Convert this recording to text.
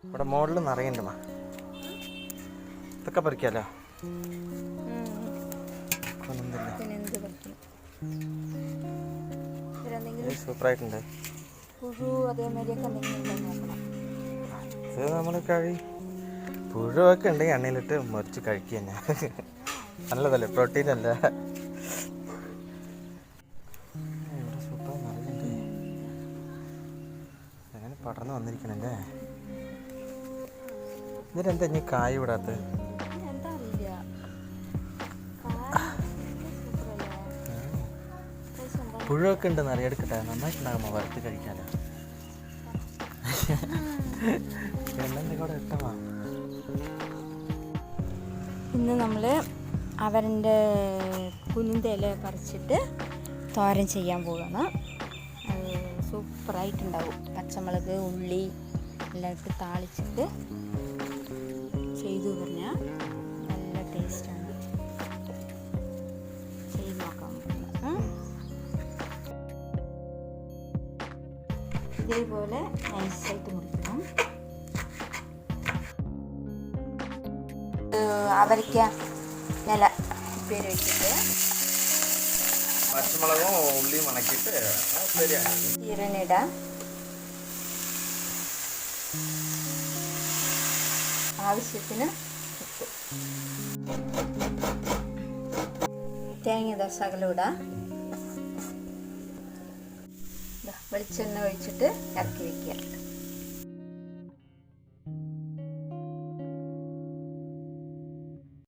ഇവിടെ മോളിൽ നിറയുണ്ട് മാ. ഇതൊക്കെ പറിക്കാലോ. സൂപ്പറായിട്ടുണ്ട്. ഇത് നമ്മൾ പുഴുവൊക്കെ ഉണ്ടെങ്കിൽ എണ്ണയിലിട്ട് മുറിച്ച് കഴിക്കുക തന്നെ. നല്ലതല്ലേ, പ്രോട്ടീൻ അല്ലേ. ഇവിടെ സൂപ്പർ നിറയുണ്ട്. അങ്ങനെ പടർന്ന് വന്നിരിക്കണല്ലേ. ഇതിലെന്താ ഇനി കായ് വിടാത്ത? പുഴുവൊക്കെ ഉണ്ടെന്ന് അറിയെടുക്കട്ടെ. നന്നായിട്ടുണ്ടാകുമ്പോ വറുത്ത് കഴിക്കാലോ. എണ്ണൻ്റെ കൂടെ ഇട്ടമാ. ഇന്ന് നമ്മൾ അവരൻ്റെ കുഞ്ഞിൻ്റെ ഇല പറിച്ചിട്ട് തോരൻ ചെയ്യാൻ പോവുകയാണ്. അത് സൂപ്പറായിട്ടുണ്ടാവും. പച്ചമുളക്, ഉള്ളി എല്ലാം ഇട്ട് താളിച്ചിട്ട് ചെയ്തു പറഞ്ഞാൽ നല്ല ടേസ്റ്റാണ്. ചെയ്ത് നോക്കാൻ പറ്റുന്നത്. ഇതേപോലെ നൈസായിട്ട് മുറിക്കണം. അവരയ്ക്ക നില പേര് വെച്ചിട്ട് പച്ചമുളകും ഉള്ളിയും ഉണക്കിയിട്ട് ജീരണിടാം. ആവശ്യത്തിന് ഉപ്പ്, തേങ്ങ ശകലം ഇടാം. വെളിച്ചെണ്ണ ഒഴിച്ചിട്ട് ഇറക്കി വയ്ക്കുക.